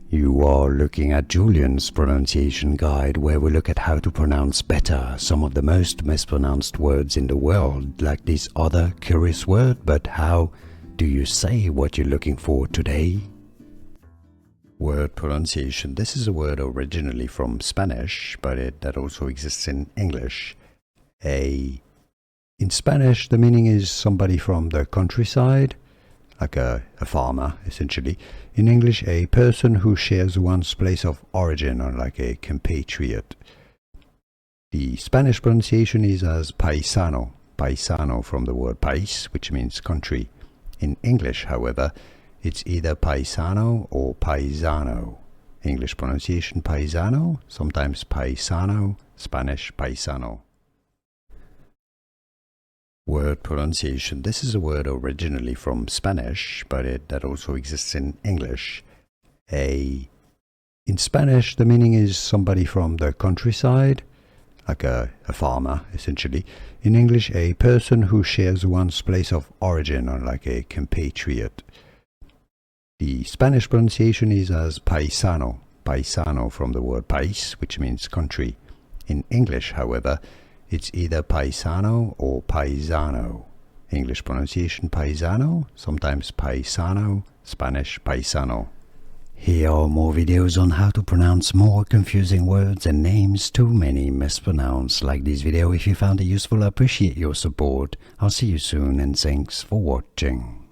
You are looking at Julian's pronunciation guide, where we look at how to pronounce better some of the most mispronounced words in the world, like this other curious word. But how do you say what you're looking for today? Word pronunciation. This is a word originally from Spanish, but that also exists in English. In Spanish, the meaning is somebody from the countryside, like a farmer, essentially. In English, a person who shares one's place of origin, or like a compatriot. The Spanish pronunciation is as paisano, paisano from the word país, which means country. In English, however, it's either paisano or paisano. English pronunciation paisano, sometimes paisano, Spanish paisano. Word pronunciation. This is a word originally from Spanish, but that also exists in English. In Spanish, the meaning is somebody from the countryside, like a farmer, essentially. In English, a person who shares one's place of origin, or like a compatriot. The Spanish pronunciation is as paisano, paisano from the word país, which means country. In English, however, it's either paisano or paisano. English pronunciation paisano, sometimes paisano, Spanish paisano. Here are more videos on how to pronounce more confusing words and names too many mispronounced. Like this video if you found it useful. I appreciate your support. I'll see you soon and thanks for watching.